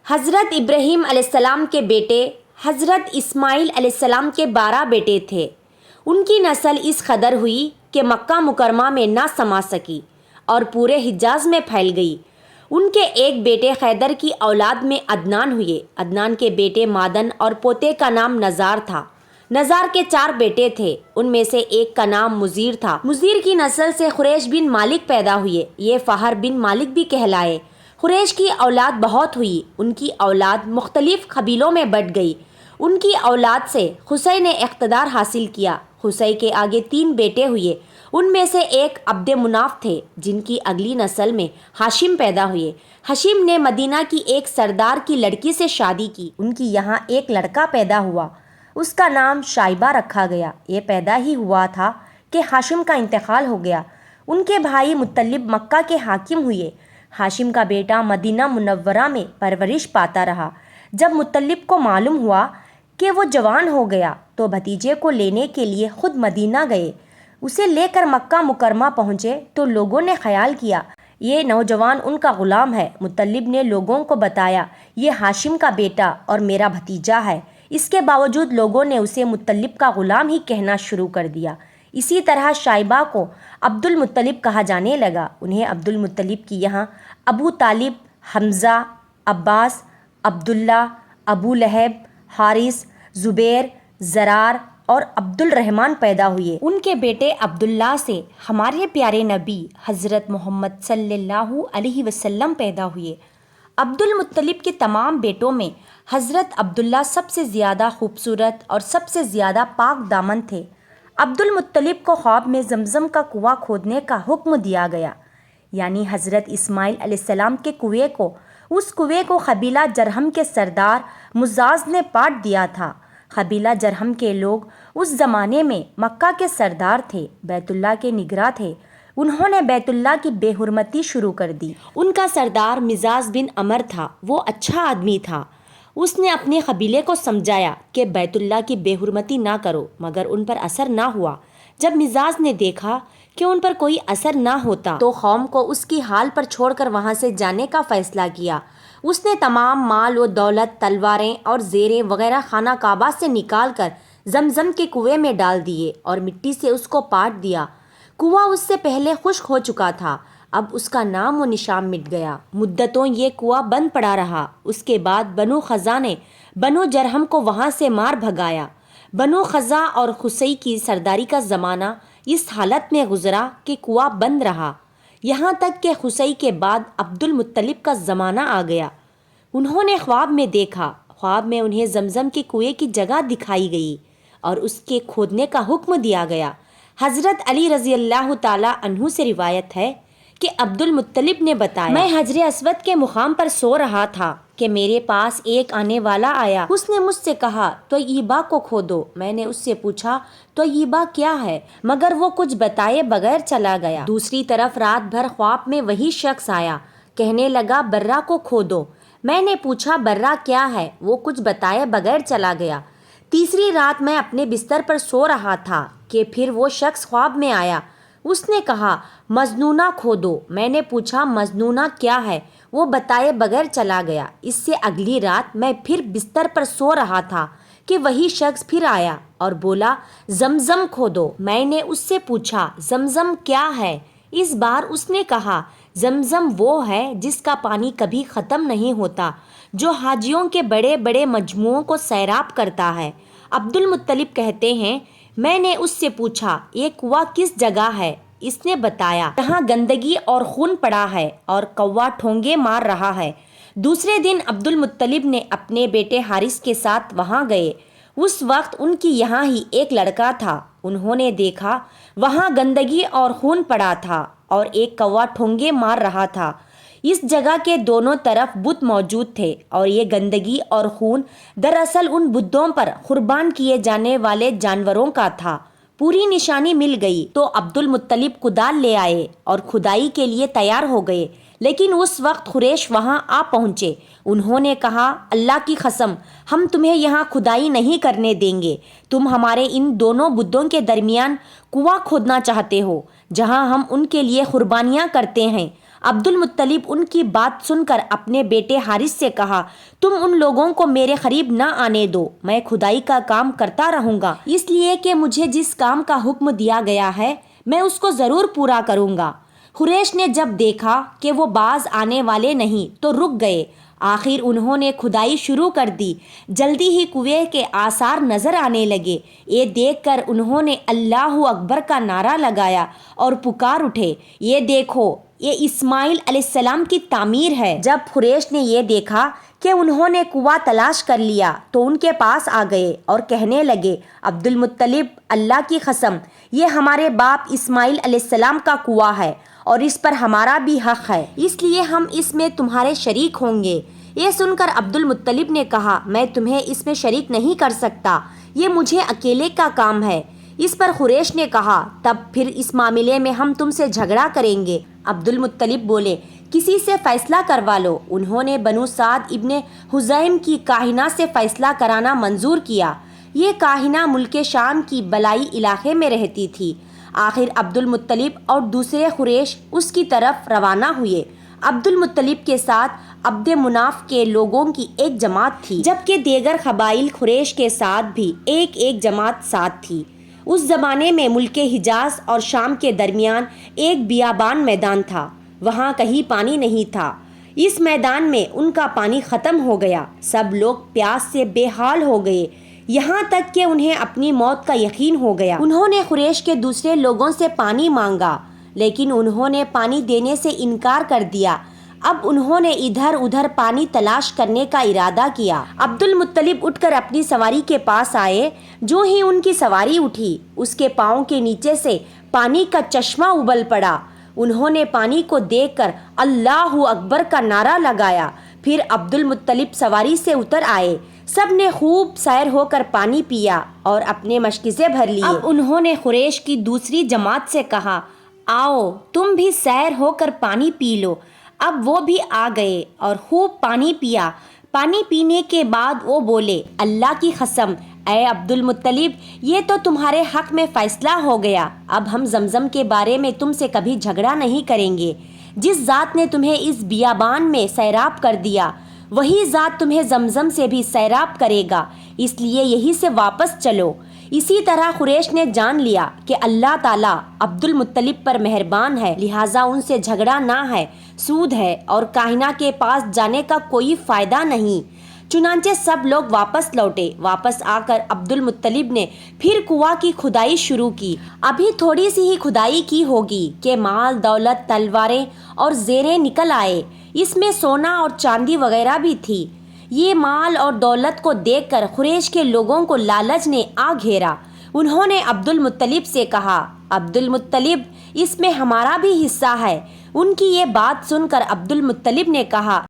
حضرت ابراہیم علیہ السلام کے بیٹے حضرت اسماعیل علیہ السلام کے 12 بیٹے تھے۔ ان کی نسل اس قدر ہوئی کہ مکہ مکرمہ میں نہ سما سکی اور پورے حجاز میں پھیل گئی۔ ان کے ایک بیٹے خیدر کی اولاد میں عدنان ہوئے۔ عدنان کے بیٹے مادن اور پوتے کا نام نزار تھا۔ نزار کے 4 بیٹے تھے، ان میں سے ایک کا نام مزیر تھا۔ مزیر کی نسل سے قریش بن مالک پیدا ہوئے، یہ فہر بن مالک بھی کہلائے۔ قریش کی اولاد بہت ہوئی، ان کی اولاد مختلف قبیلوں میں بٹ گئی۔ ان کی اولاد سے قصی نے اقتدار حاصل کیا۔ قصی کے آگے 3 بیٹے ہوئے، ان میں سے ایک عبد مناف تھے، جن کی اگلی نسل میں ہاشم پیدا ہوئے۔ ہاشم نے مدینہ کی ایک سردار کی لڑکی سے شادی کی، ان کی یہاں ایک لڑکا پیدا ہوا، اس کا نام شائبہ رکھا گیا۔ یہ پیدا ہی ہوا تھا کہ ہاشم کا انتقال ہو گیا۔ ان کے بھائی مطلب مکہ کے حاکم ہوئے۔ ہاشم کا بیٹا مدینہ منورہ میں پرورش پاتا رہا۔ جب مطلب کو معلوم ہوا کہ وہ جوان ہو گیا تو بھتیجے کو لینے کے لیے خود مدینہ گئے۔ اسے لے کر مکہ مکرمہ پہنچے تو لوگوں نے خیال کیا یہ نوجوان ان کا غلام ہے۔ مطلب نے لوگوں کو بتایا یہ ہاشم کا بیٹا اور میرا بھتیجا ہے۔ اس کے باوجود لوگوں نے اسے مطلب کا غلام ہی کہنا شروع کر دیا۔ اسی طرح شائبہ کو عبد المطلب کہا جانے لگا۔ انہیں عبد المطلب کی یہاں ابو طالب، حمزہ، عباس، عبداللہ، ابو لہب، حارث، زبیر، زرار اور عبد الرحمن پیدا ہوئے۔ ان کے بیٹے عبداللہ سے ہمارے پیارے نبی حضرت محمد صلی اللہ علیہ وسلم پیدا ہوئے۔ عبد المطلب کے تمام بیٹوں میں حضرت عبداللہ سب سے زیادہ خوبصورت اور سب سے زیادہ پاک دامن تھے۔ عبد المطلب کو خواب میں زمزم کا کنواں کھودنے کا حکم دیا گیا، یعنی حضرت اسماعیل علیہ السلام کے کنویں کو۔ اس کنویں کو قبیلہ جرہم کے سردار مزاز نے پاٹ دیا تھا۔ قبیلہ جرہم کے لوگ اس زمانے میں مکہ کے سردار تھے، بیت اللہ کے نگراں تھے۔ انہوں نے بیت اللہ کی بے حرمتی شروع کر دی۔ ان کا سردار مزاز بن عمر تھا، وہ اچھا آدمی تھا۔ اس نے اپنے قبیلے کو سمجھایا کہ بیت اللہ کی بے حرمتی نہ کرو، مگر ان پر اثر نہ ہوا۔ جب مزاز نے دیکھا کہ ان پر کوئی اثر نہ ہوتا تو قوم کو اس کی حال پر چھوڑ کر وہاں سے جانے کا فیصلہ کیا۔ اس نے تمام مال و دولت، تلواریں اور زیریں وغیرہ خانہ کعبہ سے نکال کر زمزم کے کنویں میں ڈال دیے اور مٹی سے اس کو پاٹ دیا۔ کنواں اس سے پہلے خشک ہو چکا تھا، اب اس کا نام و نشان مٹ گیا۔ مدتوں یہ کنواں بند پڑا رہا۔ اس کے بعد بنو خزاع نے بنو جرہم کو وہاں سے مار بھگایا۔ بنو خزاع اور قصی کی سرداری کا زمانہ اس حالت میں گزرا کہ کنواں بند رہا، یہاں تک کہ قصی کے بعد عبد المطلب کا زمانہ آ گیا۔ انہوں نے خواب میں دیکھا، خواب میں انہیں زمزم کے کنویں کی جگہ دکھائی گئی اور اس کے کھودنے کا حکم دیا گیا۔ حضرت علی رضی اللہ تعالی عنہ سے روایت ہے کہ عبد المطلب نے بتایا، میں حجر اسود کے مقام پر سو رہا تھا کہ میرے پاس ایک آنے والا آیا۔ اس نے مجھ سے کہا طیبہ کو کھودو۔ میں نے اس سے پوچھا طیبہ کیا ہے، مگر وہ کچھ بتائے بغیر چلا گیا۔ دوسری طرف رات بھر خواب میں وہی شخص آیا، کہنے لگا برہ کو کھودو۔ میں نے پوچھا برہ کیا ہے، وہ کچھ بتائے بغیر چلا گیا۔ تیسری رات میں اپنے بستر پر سو رہا تھا کہ پھر وہ شخص خواب میں آیا، اس نے کہا مجنونہ کھودو۔ میں نے پوچھا مجنونہ کیا ہے، وہ بتائے بغیر چلا گیا۔ اس سے اگلی رات میں پھر بستر پر سو رہا تھا کہ وہی شخص پھر آیا اور بولا زمزم کھودو۔ میں نے اس سے پوچھا زمزم کیا ہے، اس بار اس نے کہا زمزم وہ ہے جس کا پانی کبھی ختم نہیں ہوتا، جو حاجیوں کے بڑے بڑے مجموعوں کو سیراب کرتا ہے۔ عبد المطلب کہتے ہیں میں نے اس سے پوچھا یہ کنواں کس جگہ ہے، اس نے بتایا جہاں گندگی اور خون پڑا ہے اور کوا ٹھونگے مار رہا ہے۔ دوسرے دن عبد المطلب نے اپنے بیٹے حارث کے ساتھ وہاں گئے۔ اس وقت ان کی یہاں ہی ایک لڑکا تھا۔ انہوں نے دیکھا وہاں گندگی اور خون پڑا تھا اور ایک کوا ٹھونگے مار رہا تھا۔ اس جگہ کے دونوں طرف بت موجود تھے اور یہ گندگی اور خون دراصل ان بتوں پر قربان کیے جانے والے جانوروں کا تھا۔ پوری نشانی مل گئی تو عبد المطلب کدال لے آئے اور کھدائی کے لیے تیار ہو گئے، لیکن اس وقت قریش وہاں آ پہنچے۔ انہوں نے کہا اللہ کی قسم ہم تمہیں یہاں کھدائی نہیں کرنے دیں گے، تم ہمارے ان دونوں بتوں کے درمیان کنواں کھودنا چاہتے ہو جہاں ہم ان کے لیے قربانیاں کرتے ہیں۔ عبد المطلب ان کی بات سن کر اپنے بیٹے حارث سے کہا، تم ان لوگوں کو میرے قریب نہ آنے دو، میں کھدائی کا کام کرتا رہوں گا، اس لیے کہ مجھے جس کام کا حکم دیا گیا ہے میں اس کو ضرور پورا کروں گا۔ قریش نے جب دیکھا کہ وہ باز آنے والے نہیں تو رک گئے۔ آخر انہوں نے کھدائی شروع کر دی۔ جلدی ہی کنویں کے آثار نظر آنے لگے۔ یہ دیکھ کر انہوں نے اللہ اکبر کا نعرہ لگایا اور پکار اٹھے، یہ دیکھو، یہ اسماعیل علیہ السلام کی تعمیر ہے۔ جب قریش نے یہ دیکھا کہ انہوں نے کنواں تلاش کر لیا تو ان کے پاس آ گئے اور کہنے لگے، عبد المطلب، اللہ کی قسم، یہ ہمارے باپ اسماعیل علیہ السلام کا کنواں ہے اور اس پر ہمارا بھی حق ہے، اس لیے ہم اس میں تمہارے شریک ہوں گے۔ یہ سن کر عبد المطلب نے کہا، میں تمہیں اس میں شریک نہیں کر سکتا، یہ مجھے اکیلے کا کام ہے۔ اس پر قریش نے کہا، تب پھر اس معاملے میں ہم تم سے جھگڑا کریں گے۔ عبد المطلب بولے، کسی سے فیصلہ کروا لو۔ انہوں نے بنو سعد ابن حذیم کی کاہنہ سے فیصلہ کرانا منظور کیا۔ یہ کاہنہ ملک شام کی بلائی علاقے میں رہتی تھی۔ آخر عبد المطلب اور دوسرے قریش اس کی طرف روانہ ہوئے۔ عبد المطلب کے ساتھ عبد مناف کے لوگوں کی ایک جماعت تھی، جبکہ دیگر قبائل قریش کے ساتھ بھی ایک ایک جماعت ساتھ تھی۔ اس زمانے میں ملک حجاز اور شام کے درمیان ایک بیابان میدان تھا، وہاں کہیں پانی نہیں تھا۔ اس میدان میں ان کا پانی ختم ہو گیا، سب لوگ پیاس سے بے حال ہو گئے، یہاں تک کہ انہیں اپنی موت کا یقین ہو گیا۔ انہوں نے قریش کے دوسرے لوگوں سے پانی مانگا، لیکن انہوں نے پانی دینے سے انکار کر دیا۔ اب انہوں نے ادھر ادھر پانی تلاش کرنے کا ارادہ کیا۔ عبد المطلب اٹھ کر اپنی سواری کے پاس آئے۔ جو ہی ان کی سواری اٹھی، اس کے پاؤں کے نیچے سے پانی کا چشمہ ابل پڑا۔ انہوں نے پانی کو دیکھ کر اللہ اکبر کا نعرہ لگایا۔ پھر عبد المطلب سواری سے اتر آئے۔ سب نے خوب سیر ہو کر پانی پیا اور اپنے مشکیزیں بھر لی۔ اب انہوں نے قریش کی دوسری جماعت سے کہا، آؤ تم بھی سیر ہو کر پانی پی لو۔ اب وہ بھی آ گئے اور خوب پانی پیا۔ پانی پینے کے بعد وہ بولے، اللہ کی قسم، اے عبد المطلب، یہ تو تمہارے حق میں فیصلہ ہو گیا۔ اب ہم زمزم کے بارے میں تم سے کبھی جھگڑا نہیں کریں گے۔ جس ذات نے تمہیں اس بیابان میں سیراب کر دیا، وہی ذات تمہیں زمزم سے بھی سیراب کرے گا، اس لیے یہی سے واپس چلو۔ اسی طرح قریش نے جان لیا کہ اللہ تعالیٰ عبد المطلب پر مہربان ہے، لہٰذا ان سے جھگڑا نہ ہے، سود ہے اور کاہنہ کے پاس جانے کا کوئی فائدہ نہیں۔ چنانچہ سب لوگ واپس لوٹے۔ واپس آ کر عبد المطلب نے پھر کنواں کی کھدائی شروع کی۔ ابھی تھوڑی سی ہی کھدائی کی ہوگی کہ مال، دولت، تلواریں اور زیریں نکل آئے۔ اس میں سونا اور چاندی وغیرہ بھی تھی۔ یہ مال اور دولت کو دیکھ کر قریش کے لوگوں کو لالچ نے آ گھیرا۔ انہوں نے عبد المطلب سے کہا، عبد المطلب، اس میں ہمارا بھی حصہ ہے۔ ان کی یہ بات سن کر عبد المطلب نے کہا،